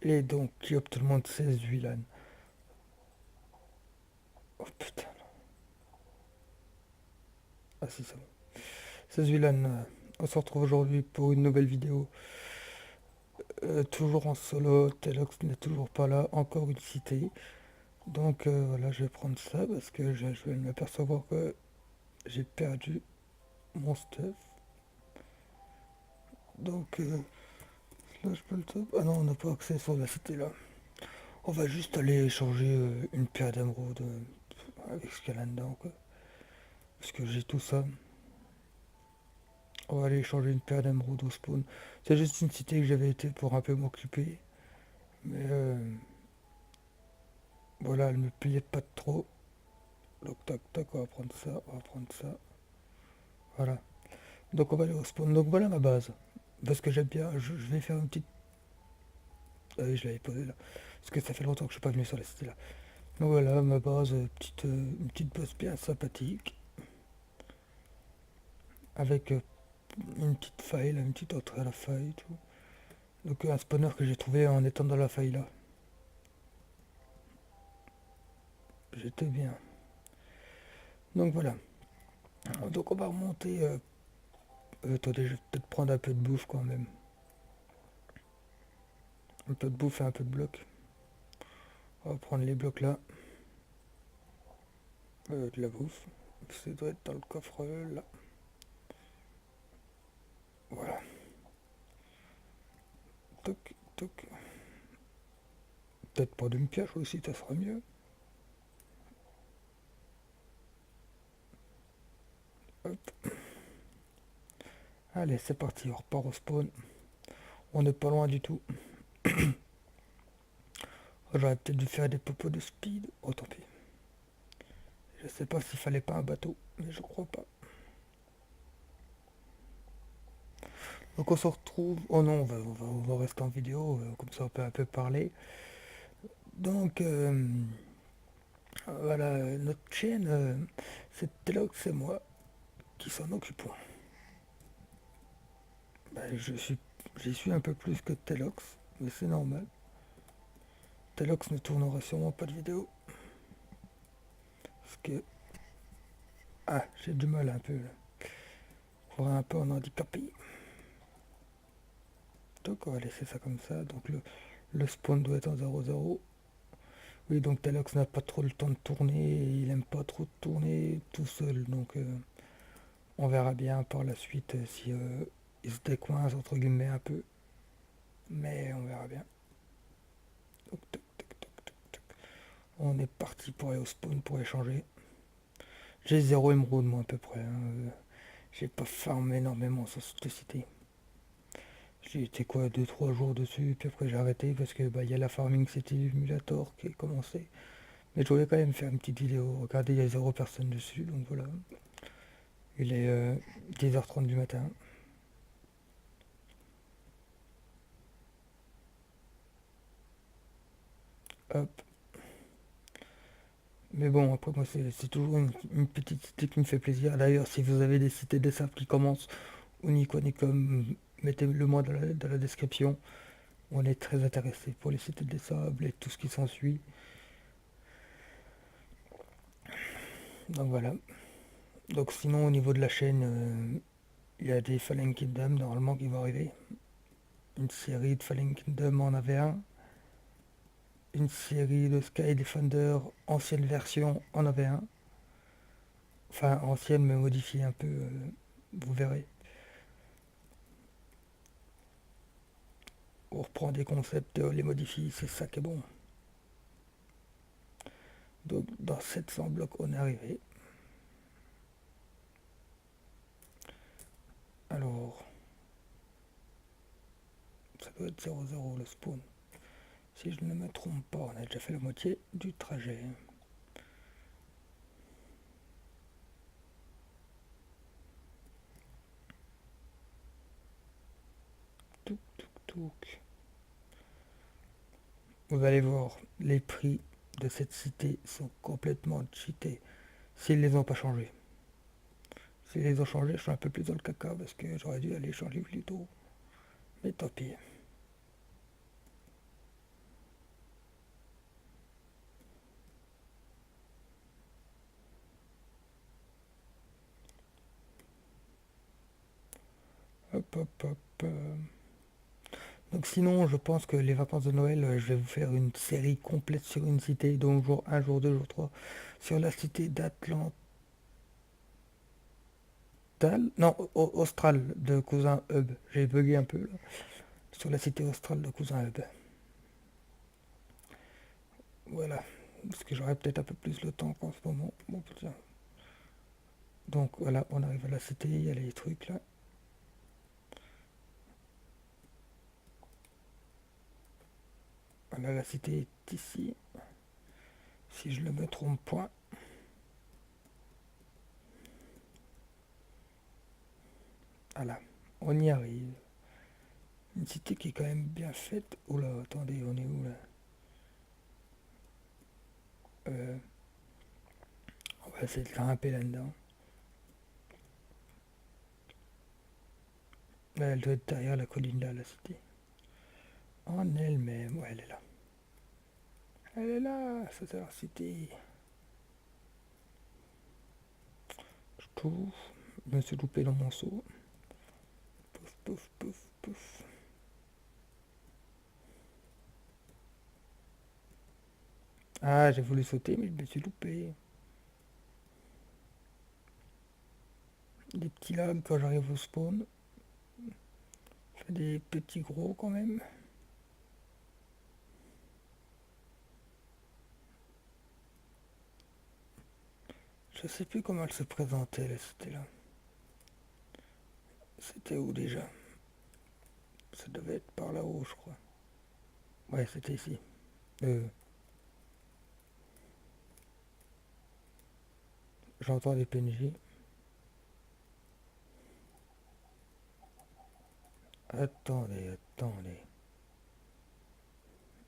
Et donc, qui opte tout le monde 16 VLAN. Oh putain. Ah si, c'est bon. 16 VLAN. On se retrouve aujourd'hui pour une nouvelle vidéo. Toujours en solo. Telox n'est toujours pas là. Encore une cité. Donc voilà, je vais prendre ça parce que je vais m'apercevoir que j'ai perdu mon stuff. Donc là, je peux le top. Ah non, on n'a pas accès sur la cité là. On va juste aller échanger une pierre d'émeraude avec ce qu'il y a là-dedans, quoi. Parce que j'ai tout ça. On va aller échanger une pierre d'émeraude au spawn. C'est juste une cité que j'avais été pour un peu m'occuper. Mais voilà, elle me payait pas trop. Donc tac tac, on va prendre ça, on va prendre ça. Voilà. Donc on va aller au spawn. Donc voilà ma base. Parce que j'aime bien, je vais faire une petite... Ah oui, je l'avais posé là. Parce que ça fait longtemps que je suis pas venu sur la cité là. Donc voilà ma base, une petite base bien sympathique. Avec une petite faille, là, une petite entrée à la faille et tout. Donc un spawner que j'ai trouvé en étant dans la faille là. J'étais bien. Donc voilà. Donc on va remonter. Attendez, je vais peut-être prendre un peu de bouffe quand même. Un peu de bouffe et un peu de bloc. On va prendre les blocs là. De la bouffe. Ça doit être dans le coffre là. Voilà. Toc, toc. Peut-être prendre une pioche aussi, ça sera mieux. Hop. Allez, c'est parti, on repart au spawn. On n'est pas loin du tout. J'aurais peut-être dû faire des popos de speed. Oh, tant pis. Je sais pas s'il fallait pas un bateau, mais je crois pas. Donc on se retrouve... Oh non, on va rester en vidéo, comme ça on peut un peu parler. Donc, voilà, notre chaîne, c'est Telox et moi qui s'en occupons. Ben, j'y suis un peu plus que Telox, mais c'est normal. Telox ne tournera sûrement pas de vidéo. Parce que... Ah, j'ai du mal un peu là. Pour un peu en handicapé. Donc on va laisser ça comme ça. Donc le spawn doit être en 0-0. Oui, donc Telox n'a pas trop le temps de tourner. Il aime pas trop tourner tout seul. Donc on verra bien par la suite si il se décoince entre guillemets un peu. Mais on verra bien. Donc, toc, toc, toc, toc, toc. On est parti pour aller au spawn pour échanger. J'ai 0 émeraude moi à peu près. Hein. J'ai pas farmé énormément sur cette cité. J'ai été quoi 2-3 jours dessus, puis après j'ai arrêté parce que bah, y a la Farming City Simulator qui est commencé. Mais je voulais quand même faire une petite vidéo. Regardez, il y a 0 personne dessus, donc voilà. Il est 10h30 du matin. Hop. Mais bon, après moi c'est toujours une petite cité qui me fait plaisir. D'ailleurs, si vous avez des cités des sables qui commencent, ou Nico Nicom, mettez-le moi dans la description. On est très intéressé pour les cités des sables et tout ce qui s'ensuit. Donc voilà. Donc sinon au niveau de la chaîne, il y a des Fallen Kingdom normalement qui vont arriver. Une série de Fallen Kingdom en avait un. Une série de Sky Defender ancienne version en avait un. Enfin ancienne mais modifiée un peu, vous verrez. On reprend des concepts, les modifie, c'est ça qui est bon. Donc dans 700 blocs on est arrivé. Alors, ça doit être 0-0 le spawn. Si je ne me trompe pas, on a déjà fait la moitié du trajet. Touk, touk, touk. Vous allez voir les prix de cette cité sont complètement cheatés. S'ils les ont pas changés. S'ils les ont changés, je suis un peu plus dans le caca parce que j'aurais dû aller changer plus tôt. Mais tant pis. Hop, hop, hop. Donc sinon, je pense que les vacances de Noël, je vais vous faire une série complète sur une cité, donc jour 1, jour 2, jour 3, sur la cité d'Atlantal, non, Austral de Cousin Hub. J'ai bugué un peu là, sur la cité australe de Cousin Hub. Voilà, parce que j'aurais peut-être un peu plus le temps qu'en ce moment. Bon, putain. Donc voilà, on arrive à la cité, il y a les trucs là. Voilà, la cité est ici. Si je ne me trompe point. Voilà, on y arrive. Une cité qui est quand même bien faite. Oula, attendez, on est où là? euh, On va essayer de grimper là-dedans. Là, elle doit être derrière la colline là, la cité. En elle-même, ouais, elle est là. Elle est là, ça c'est la cité. Je trouve. Je me suis loupé dans mon saut. Pouf, pouf, pouf, pouf. Ah, j'ai voulu sauter, mais je me suis loupé. Des petits lags quand j'arrive au spawn. Fait des petits gros quand même. Je sais plus comment elle se présentait la cité là. C'était où déjà? Ça devait être par là-haut, je crois. Ouais, c'était ici. J'entends des PNJ. Attendez, attendez.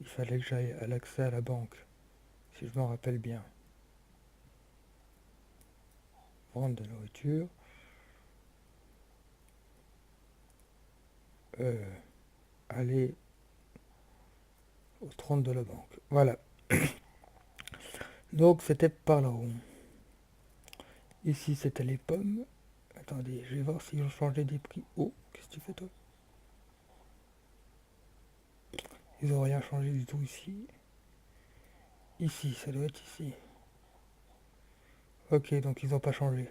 Il fallait que j'aille à l'accès à la banque, si je m'en rappelle bien. Vendre de la nourriture. Aller au 30 de la banque. Voilà. Donc c'était par là-haut. Ici c'était les pommes. Attendez, je vais voir si ont changé des prix. Oh, qu'est-ce que tu fais toi? Ils ont rien changé du tout ici. Ici, ça doit être ici. Ok, donc ils ont pas changé.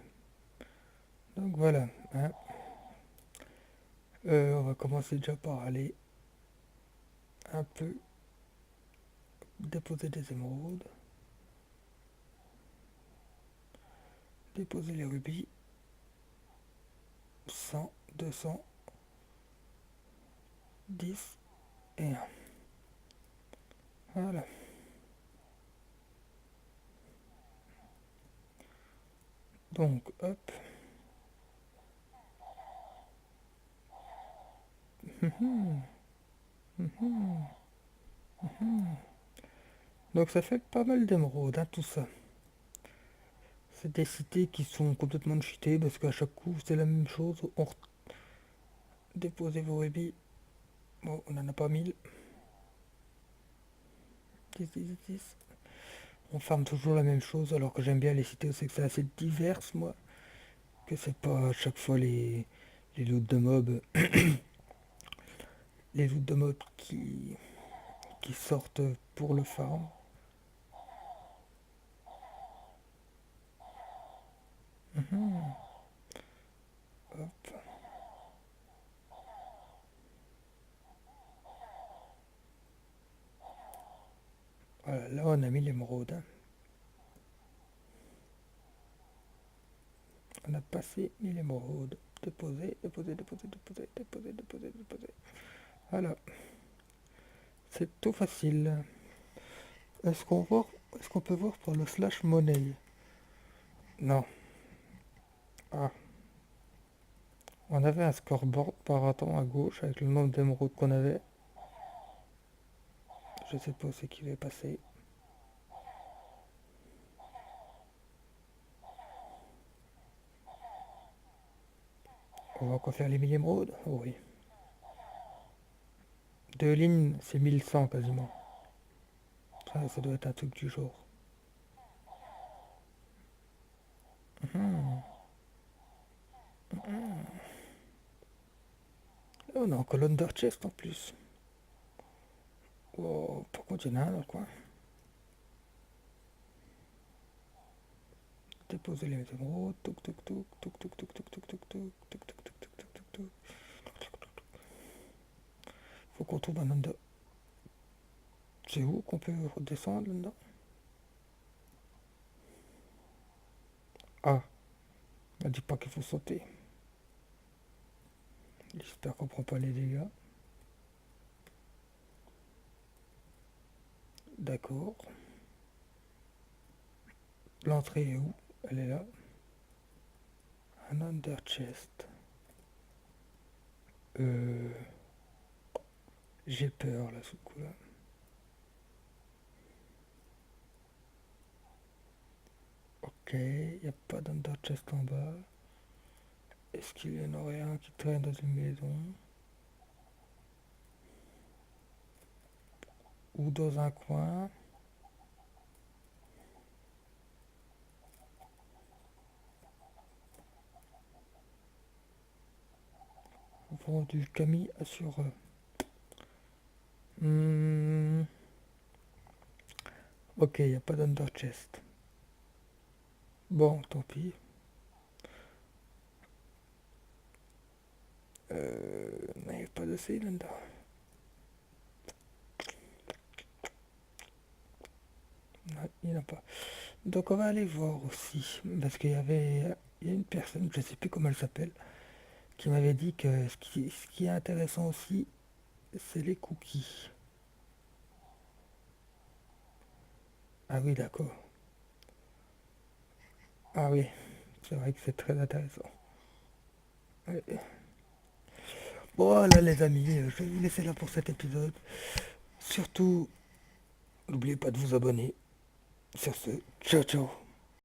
Donc voilà. Hein. On va commencer déjà par aller un peu déposer des émeraudes. Déposer les rubis. 100, 200, 10 et 1. Voilà. Donc, hop. Donc ça fait pas mal d'émeraudes, hein, tout ça. C'est des cités qui sont complètement cheatées parce qu'à chaque coup c'est la même chose. On dépose vos rubis. Bon, on n'en a pas 1000. 10, 10, 10. On farme toujours la même chose alors que j'aime bien les cités où c'est que c'est assez divers, moi. Que c'est pas à chaque fois les loots de mobs. Les loots de mobs qui sortent pour le farm. Hop. Voilà, là on a mis l'émeraude. Hein. On a passé 1000 émeraudes. Déposer, déposer, déposer, déposer, déposer, déposer, déposer. Voilà. C'est tout facile. Est-ce qu'on peut voir pour le slash money? Non. Ah. On avait un scoreboard par temps à gauche avec le nombre d'émeraudes qu'on avait. Je sais pas où c'est qu'il est passé. On va encore faire les 1000 émeraudes? Oh oui. Deux lignes, c'est 1100 quasiment. Ça doit être un truc du genre. Mhm. Oh, on est en colonne d'Archest en plus. Oh, par contre, il y en a un dans le coin. Déposer les émeraudes. Toc, toc, toc, toc, toc, toc, toc, toc, toc, toc, toc, toc, toc, toc, toc, toc, toc. Faut qu'on trouve un under. C'est où qu'on peut redescendre là-dedans? Ah, on dit pas qu'il faut sauter. J'espère qu'on prend pas les dégâts. D'accord. L'entrée est où? Elle est là. Un under chest. Euh, j'ai peur là sous le coup là. Ok, il n'y a pas d'under chest en bas. Est-ce qu'il y en aurait un qui traîne dans une maison? Ou dans un coin? Vendu Camille assureur. Hmm, ok, il n'y a pas d'under chest. Bon, tant pis. Il n'y a pas de cylinder. Non, il n'y en a pas. Donc on va aller voir aussi. Parce il y a une personne, je ne sais plus comment elle s'appelle, qui m'avait dit que ce qui est intéressant aussi, c'est les cookies. Ah oui, d'accord. Ah oui, c'est vrai que c'est très intéressant. Ouais. Voilà les amis, je vais vous laisser là pour cet épisode. Surtout, n'oubliez pas de vous abonner. Sur ce, ciao ciao.